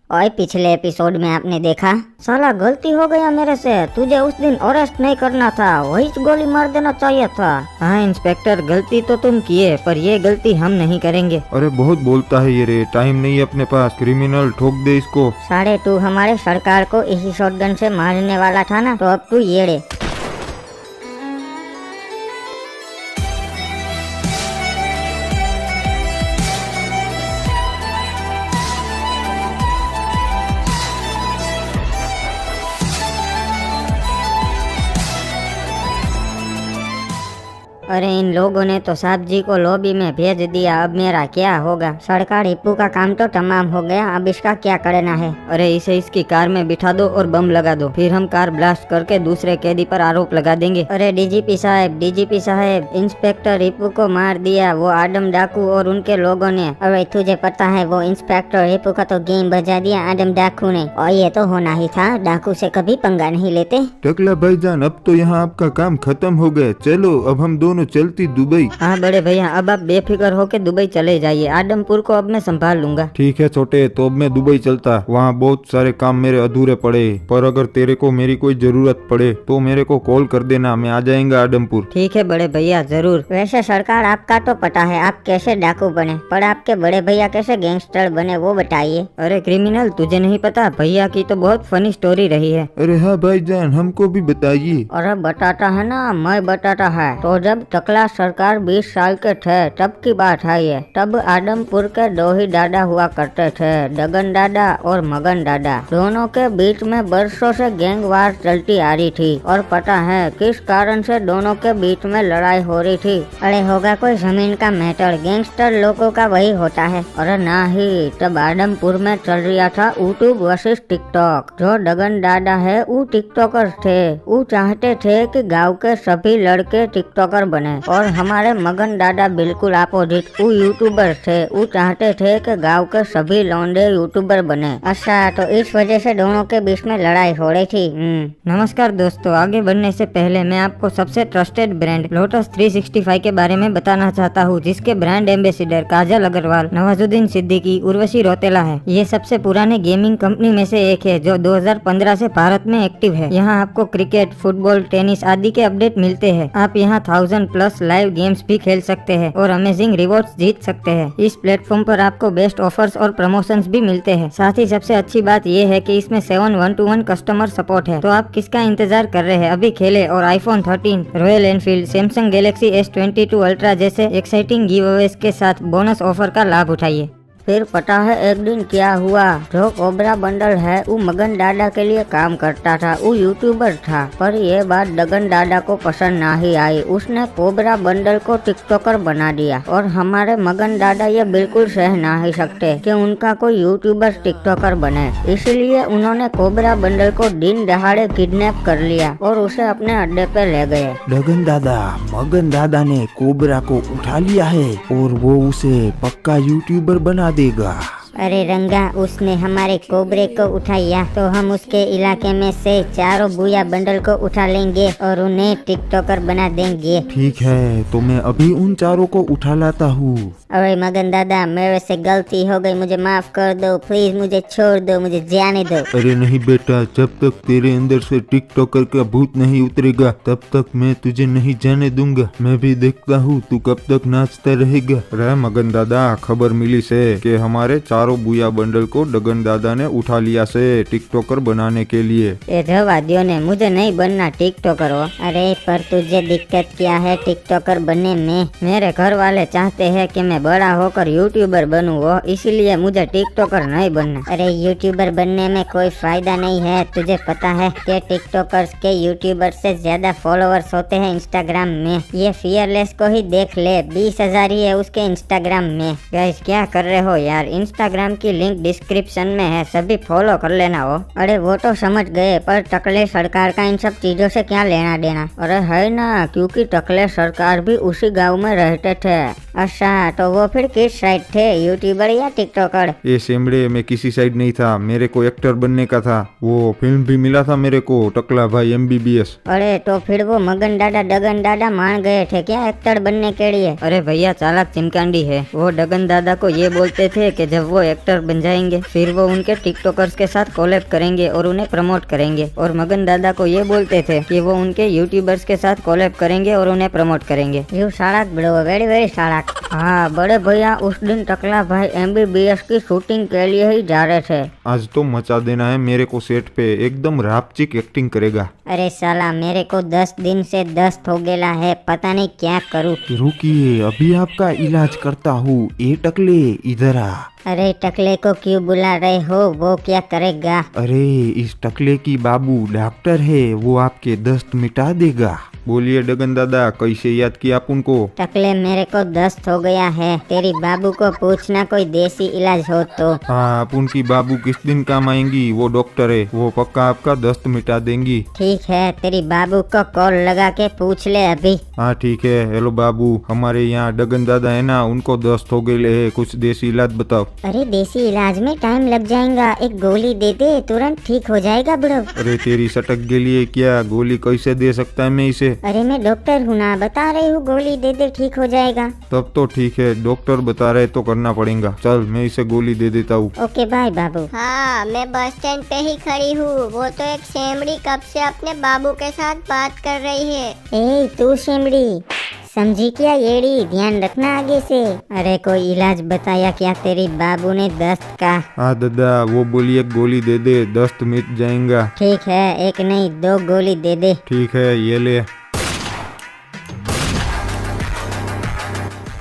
और पिछले एपिसोड में आपने देखा, साला गलती हो गया मेरे से, तुझे उस दिन अरेस्ट नहीं करना था, वही गोली मार देना चाहिए था। हाँ इंस्पेक्टर, गलती तो तुम किए पर ये गलती हम नहीं करेंगे। अरे बहुत बोलता है ये रे, टाइम नहीं है अपने पास, क्रिमिनल ठोक दे इसको। साढ़े तू हमारे सरकार को इसी शॉटगन से मारने वाला था ना, तो अब तू येड़े। अरे इन लोगों ने तो साहब जी को लॉबी में भेज दिया, अब मेरा क्या होगा। सरकार हिप्पू का काम तो तमाम हो गया, अब इसका क्या करना है। अरे इसे इसकी कार में बिठा दो और बम लगा दो, फिर हम कार ब्लास्ट करके दूसरे कैदी पर आरोप लगा देंगे। अरे डीजीपी साहब, इंस्पेक्टर हिप्पू को मार दिया वो आदम डाकू और उनके लोगों ने। अरे तुझे पता है वो इंस्पेक्टर हिप्पू का तो गेम बजा दिया आदम डाकू ने, और ये तो होना ही था, डाकू से कभी पंगा नहीं लेते। टकला भाईजान, अब तो यहाँ आपका काम खत्म हो गया, चलो अब हम दोनों चलती दुबई। हाँ बड़े भैया, अब आप बेफिक्र होके दुबई चले जाइए, आदमपुर को अब मैं संभाल लूंगा। ठीक है छोटे, तो अब मैं दुबई चलता, वहाँ बहुत सारे काम मेरे अधूरे पड़े, पर अगर तेरे को मेरी कोई जरूरत पड़े तो मेरे को कॉल कर देना, मैं आ जाएंगा आदमपुर। ठीक है बड़े भैया, जरूर। वैसे सरकार आपका तो पता है आप कैसे डाकू बने, पर आपके बड़े भैया कैसे गैंगस्टर बने वो बताइए। अरे क्रिमिनल, तुझे नहीं पता, भैया की तो बहुत फनी स्टोरी रही है। अरे हाँ भाईजान, हमको भी बताइए। अरे बताता है ना, मैं बताता है। तो जब टकला सरकार 20 साल के थे तब की बात है ये। तब आदमपुर के दो ही दादा हुआ करते थे, डगन दादा और मगन दादा। दोनों के बीच में बरसों से गैंग वार चलती आ रही थी, और पता है किस कारण से दोनों के बीच में लड़ाई हो रही थी। अरे होगा कोई जमीन का मैटर, गैंगस्टर लोगों का वही होता है। अरे ना ही, तब आदमपुर में चल रहा था यूट्यूब वर्सेस टिकटॉक। जो डगन दादा है वो टिकटॉकर थे, वो चाहते थे कि गाँव के सभी लड़के टिकटॉकर बने, और हमारे मगन दादा बिल्कुल अपोजिट, वो यूट्यूबर थे, वो चाहते थे कि गांव के सभी लौंडे यूट्यूबर बने। अच्छा, तो इस वजह से दोनों के बीच में लड़ाई हो रही थी। नमस्कार दोस्तों, आगे बढ़ने से पहले मैं आपको सबसे ट्रस्टेड ब्रांड लोटस 365 के बारे में बताना चाहता हूँ, जिसके ब्रांड एम्बेसडर काजल अग्रवाल, नवाजुद्दीन सिद्दीकी, उर्वशी रौतेला है। ये सबसे पुराने गेमिंग कंपनी में से एक है जो 2015 से भारत में एक्टिव है। यहाँ आपको क्रिकेट, फुटबॉल, टेनिस आदि के अपडेट मिलते हैं। आप यहाँ 1000+ लाइव गेम्स भी खेल सकते हैं और अमेजिंग रिवॉर्ड्स जीत सकते हैं। इस प्लेटफॉर्म पर आपको बेस्ट ऑफर्स और प्रमोशंस भी मिलते हैं। साथ ही सबसे अच्छी बात ये है कि इसमें 7 1-to-1 कस्टमर सपोर्ट है। तो आप किसका इंतजार कर रहे हैं, अभी खेले और iPhone 13, royal Enfield, Samsung Galaxy S22 ultra जैसे एक्साइटिंग गिवअवेज के साथ बोनस ऑफर का लाभ उठाइए। फिर पता है एक दिन क्या हुआ, जो कोबरा बंडल है वो मगन दादा के लिए काम करता था, वो यूट्यूबर था, पर ये बात डगन दादा को पसंद नहीं आई। उसने कोबरा बंडल को टिकटॉकर बना दिया, और हमारे मगन दादा ये बिल्कुल सह नहीं सकते कि उनका कोई यूट्यूबर टिकटॉकर बने। इसलिए उन्होंने कोबरा बंडल को दिन दहाड़े किडनैप कर लिया और उसे अपने अड्डे पे ले गए। डगन दादा, मगन दादा ने कोबरा को उठा लिया है और वो उसे पक्का यूट्यूबर बना देगा। अरे रंगा, उसने हमारे कोबरे को उठाया तो हम उसके इलाके में से चारों बुया बंडल को उठा लेंगे और उन्हें टिकटॉकर बना देंगे। ठीक है, तो मैं अभी उन चारों को उठा लाता हूँ। अरे मगन दादा, मेरे से गलती हो गई, मुझे माफ कर दो प्लीज, मुझे छोड़ दो, मुझे जाने दो। अरे नहीं बेटा, जब तक तेरे अंदर से टिकटॉकर का भूत नहीं उतरेगा तब तक मैं तुझे नहीं जाने दूंगा। मैं भी देखता हूँ तू कब तक नाचता रहेगा। रे मगन दादा, खबर मिली से कि हमारे चारों बुया बंडल को डगन दादा ने उठा लिया से टिकटॉकर बनाने के लिए। ये जवादियों ने, मुझे नहीं बनना टिकटॉकर हो। अरे पर तुझे दिक्कत क्या है टिकटॉकर बनने में? मेरे घर वाले चाहते हैं कि मैं बड़ा होकर यूट्यूबर बनूं, वो इसीलिए मुझे टिकटॉकर नहीं बनना। अरे यूट्यूबर बनने में कोई फायदा नहीं है, तुझे पता है कि टिकटॉकर्स के यूट्यूबर से ज्यादा फॉलोअर्स होते हैं इंस्टाग्राम में। ये फियरलेस को ही देख ले, 20,000 ही है उसके इंस्टाग्राम में। गाइस क्या कर रहे हो यार, इंस्टाग्राम की लिंक डिस्क्रिप्शन में है, सभी फॉलो कर लेना हो। अरे वो तो समझ गए, पर टकले सरकार का इन सब चीजों से क्या लेना देना? अरे है ना, क्योंकि टकले सरकार भी उसी गाँव में रहते थे। अच्छा, तो तो वो फिर किस साइड थे, यूट्यूबर या टिकटॉकर? ये सेमड़े, मैं किसी साइड नहीं था, मेरे को एक्टर बनने का था। वो फिल्म भी मिला था मेरे को, टकला भाई MBBS। अरे तो फिर वो मगन दादा डगन दादा मान गए थे क्या एक्टर बनने के लिए? अरे भैया चालाक चिमकांडी है। वो डगन दादा को ये बोलते थे कि जब वो एक्टर बन जाएंगे फिर वो उनके टिकटॉकर्स के साथ कोलैब करेंगे और उन्हें प्रमोट करेंगे, और मगन दादा को ये बोलते थे कि वो उनके यूट्यूबर्स के साथ कोलैब करेंगे और उन्हें प्रमोट करेंगे। यू सड़क ब्रो, वेरी वेरी सड़क। हाँ बड़े भैया उस दिन टकला भाई MBBS की शूटिंग के लिए ही जा रहे थे। आज तो मचा देना है मेरे को सेट पे, एकदम रापचिक एक्टिंग करेगा। अरे साला मेरे को 10 दिन से दस्त हो गया है, पता नहीं क्या करूँ। रुकिए, अभी आपका इलाज करता हूँ। ए टकले, इधर आ। अरे टकले को क्यों बुला रहे हो, वो क्या करेगा? अरे इस टकले की बाबू डॉक्टर है, वो आपके दस्त मिटा देगा। बोलिए डगन दादा, कैसे याद किया आप उनको? टकले मेरे को दस्त हो गया है, तेरी बाबू को पूछना कोई देसी इलाज हो तो। हाँ, आप उनकी बाबू किस दिन काम आएंगी, वो डॉक्टर है, वो पक्का आपका दस्त मिटा देंगी। ठीक है, तेरी बाबू को कॉल लगा के पूछ ले अभी। हाँ ठीक है। हेलो बाबू, हमारे यहाँ डगन दादा है ना, उनको दस्त हो गए है, कुछ देसी इलाज बताओ। अरे देसी इलाज में टाइम लग जाएगा, एक गोली दे दे, तुरंत ठीक हो जाएगा ब्रो। अरे तेरी सटक के लिए क्या, गोली कैसे दे सकता है मैं इसे? अरे मैं डॉक्टर हूँ ना, बता रही हूँ, गोली दे दे ठीक हो जाएगा। तब तो ठीक है, डॉक्टर बता रहे तो करना पड़ेगा। चल मैं इसे गोली दे देता हूँ। ओके बाय बाबू। हाँ मैं बस स्टैंड पे ही खड़ी हूँ। वो तो एक सेमड़ी कब से अपने बाबू के साथ बात कर रही है। ए तू शिमड़ी, समझी क्या येड़ी, ध्यान रखना आगे से। अरे कोई इलाज बताया क्या तेरी बाबू ने दस्त का? हाँ दादा, वो बोली एक गोली दे दे, दस्त मिट जाएगा। ठीक है, एक नहीं 2 गोली दे दे। ठीक है, ये ले।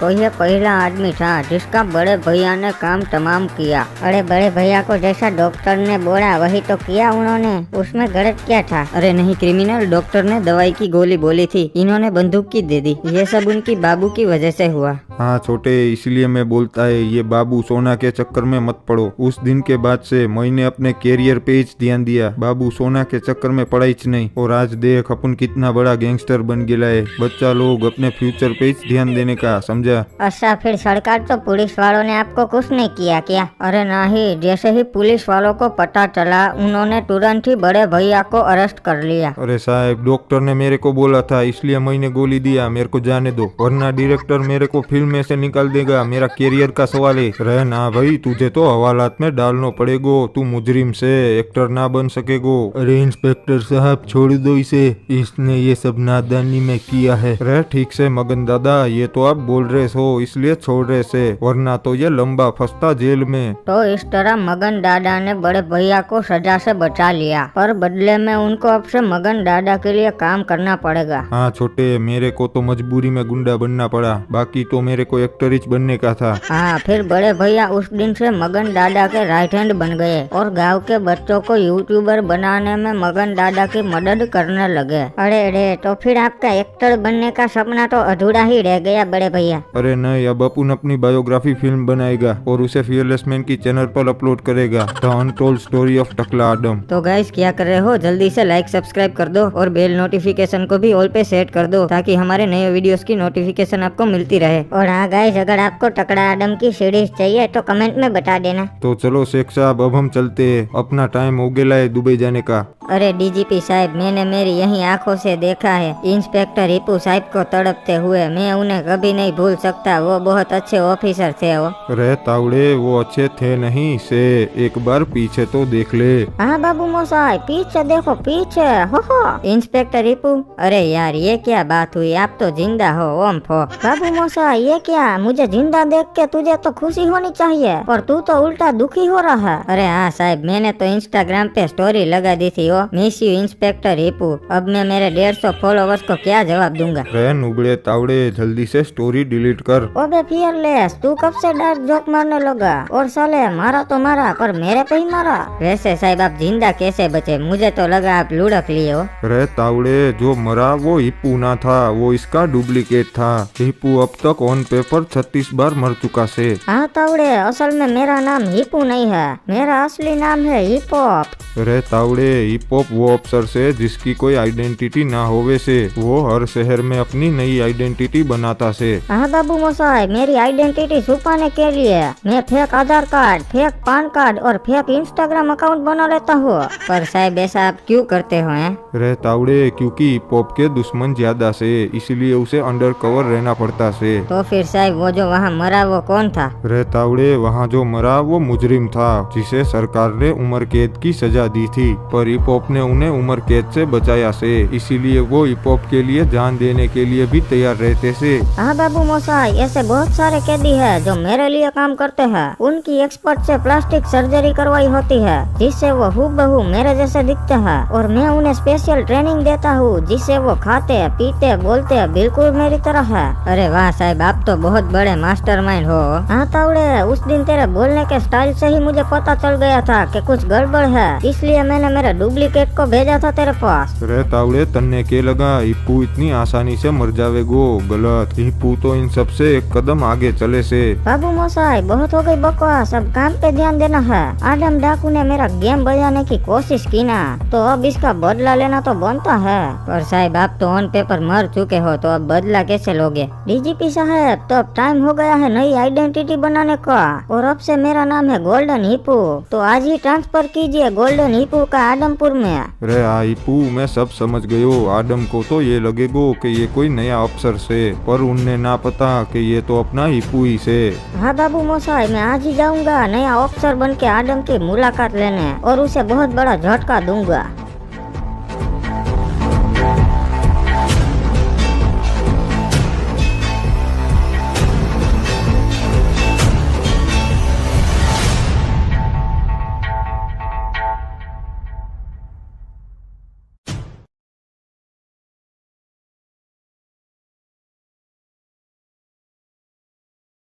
कोई ये पहला आदमी था जिसका बड़े भैया ने काम तमाम किया। अरे बड़े भैया को जैसा डॉक्टर ने बोला वही तो किया उन्होंने, उसमें गलत क्या था? अरे नहीं क्रिमिनल, डॉक्टर ने दवाई की गोली बोली थी, इन्होंने बंदूक की दे दी। ये सब उनकी बाबू की वजह से हुआ। हाँ छोटे, इसलिए मैं बोलता है ये बाबू सोना के चक्कर में मत पड़ो। उस दिन के बाद से मैंने अपने कैरियर पे ही ध्यान दिया, बाबू सोना के चक्कर में पड़ा ही नहीं। और आज देख अपन कितना बड़ा गैंगस्टर बन गया है। बच्चा लोग अपने फ्यूचर पे ही ध्यान देने का, समझा? अच्छा फिर सरकार तो पुलिस वालों ने आपको कुछ नहीं किया क्या? अरे नहीं, जैसे ही पुलिस वालों को पता चला उन्होंने तुरंत ही बड़े भैया को अरेस्ट कर लिया। अरे साहब, डॉक्टर ने मेरे को बोला था इसलिए मैंने गोली दिया, मेरे को जाने दो, वरना डायरेक्टर मेरे को फिल्म में से निकाल देगा। मेरा कैरियर का सवाल है। रहना भाई, तुझे तो हवालात में डालना पड़ेगा, तू मुजरिम से एक्टर ना बन सकेगो। अरे इंस्पेक्टर साहब छोड़ दो इसे, इसने ये सब नादानी में किया है। रह ठीक से मगन दादा, ये तो आप बोल रहे हो इसलिए छोड़ रहे से, वरना तो ये लंबा फंसता जेल में। तो इस तरह मगन दादा ने बड़े भैया को सजा से बचा लिया, पर बदले में उनको अब से मगन दादा के लिए काम करना पड़ेगा। हाँ छोटे, मेरे को तो मजबूरी में गुंडा बनना पड़ा, बाकी तो मेरे को एक्टर ही बनने का था। हाँ फिर बड़े भैया उस दिन से मगन दादा के राइट हैंड बन गए और गांव के बच्चों को यूट्यूबर बनाने में मगन दादा की मदद करने लगे। अरे तो फिर आपका एक्टर बनने का सपना तो अधूरा ही रह गया बड़े भैया। अरे नहीं, अब अपन अपनी बायोग्राफी फिल्म बनाएगा और उसे फियरलेस मैन की चैनल पर अपलोड करेगा, द अनटोल्ड स्टोरी ऑफ टकला आदम। तो गाइस क्या कर रहे हो, जल्दी से लाइक सब्सक्राइब कर दो और बेल नोटिफिकेशन को भी ऑल पे सेट कर दो ताकि हमारे नए वीडियोस की नोटिफिकेशन आपको मिलती रहे। और हाँ गाइस, अगर आपको टकला आदम की सीरीज चाहिए तो कमेंट में बता देना। तो चलो शेख साहब, अब हम चलते हैं, अपना टाइम हो गया है दुबई जाने का। अरे डीजीपी साहब, मैंने मेरी यही आंखों से देखा है इंस्पेक्टर हिप्पू साहब को तड़पते हुए। मैं उन्हें कभी नहीं भूल सकता, वो बहुत अच्छे ऑफिसर थे। वो रे तावड़े, वो अच्छे थे नहीं से, एक बार पीछे तो देख ले। हाँ बाबू मोसाई, पीछे देखो पीछे। हो इंस्पेक्टर हिप्पू, अरे यार ये क्या बात हुई, आप तो जिंदा हो ओम फो। बाबू मोसाई ये क्या, मुझे जिंदा देख के तुझे तो खुशी होनी चाहिए, पर तू तो उल्टा दुखी हो रहा है। अरे हाँ साहब, मैंने तो इंस्टाग्राम पे स्टोरी लगा दी थी, मिस यू इंस्पेक्टर हिप्पू। अब मैं मेरे 150 फॉलोवर्स को क्या जवाब दूंगा? रे नुबड़े तावड़े, जल्दी से स्टोरी डिलीट कर। ओबे फियरलेस, तू कब से डार्क जोक मारने लगा? और साले मारा तो मारा, पर मेरे पे ही मारा। वैसे साहब आप जिंदा कैसे बचे? मुझे तो लगा आप लुढ़क लिए हो। रे तावड़े, जो मरा वो हिप्पू ना था, वो इसका डुप्लीकेट था। हिप्पू अब तक ऑन पेपर 36 बार मर चुका से। हाँ तावड़े, असल में मेरा नाम हिप्पू नहीं है, मेरा असली नाम है हिप हॉप। रे तावड़े, हिप हॉप वो अफसर से जिसकी कोई आइडेंटिटी ना होवे से, वो हर शहर में अपनी नई आइडेंटिटी बनाता से। हाँ बाबू मोसाई, मेरी आइडेंटिटी छुपाने के लिए मैं फेक आधार कार्ड, फेक पान कार्ड और फेक इंस्टाग्राम अकाउंट बना लेता हूँ। पर साहब ऐसा आप क्यों करते हो हैं? रे तावड़े, क्योंकि हिप हॉप के दुश्मन ज्यादा से, इसलिए उसे अंडर कवर रहना पड़ता से। तो फिर साहब वो जो वहाँ मरा वो कौन था? रे तावड़े, वहाँ जो मरा वो मुजरिम था जिसे सरकार ने उम्र कैद की सजा दी थी, पर हिप हॉप ने उन्हें उम्र कैद से बचाया से, इसीलिए वो हिप हॉप के लिए जान देने के लिए भी तैयार रहते से। हाँ बाबू मोसाई, ऐसे बहुत सारे कैदी है जो मेरे लिए काम करते हैं। उनकी एक्सपर्ट से प्लास्टिक सर्जरी करवाई होती है जिससे वो हूबहू मेरे जैसे दिखते हैं, और मैं उन्हें स्पेशल ट्रेनिंग देता हूँ जिससे वो खाते पीते बोलते बिल्कुल मेरी तरह है। अरे वाह साहब, आप तो बहुत बड़े मास्टरमाइंड हो। हाँ तावड़े, उस दिन तेरे बोलने के स्टाइल से ही मुझे पता चल गया था कि कुछ गड़बड़ है, इसलिए मैंने मेरे डुप्लीकेट को भेजा था तेरे पास। रे तावड़े, तन्ने के लगा हिप्पू इतनी आसानी से मर जावेगो? गलत, हिप्पू तो इन सब से एक कदम आगे चले से। बाबू मोसाई, बहुत हो गई बकवास, अब काम पे ध्यान देना है। आदम डाकू ने मेरा गेम बजाने की कोशिश की ना, तो अब इसका बदला लेना तो बनता है। पर साहब आप तो ऑन पेपर मर चुके हो, तो अब बदला कैसे लोगे? डीजीपी साहब, तो अब टाइम हो गया है नई आइडेंटिटी बनाने का, और अब से मेरा नाम है गोल्डन हिप्पू, तो आज ही ट्रांसफर कीजिए गोल्डन हिप्पू का आदमपुर में। रे हाँ हिप्पू, मैं सब समझ गयो। आदम को तो ये लगेगो कि ये कोई नया अफसर से, पर उन्हें ना पता कि ये तो अपना हिप्पू ही से। हाँ बाबू मोसाई, मैं आज ही जाऊंगा नया अफसर बन के आदम की मुलाकात लेने और उसे बहुत बड़ा झटका दूंगा।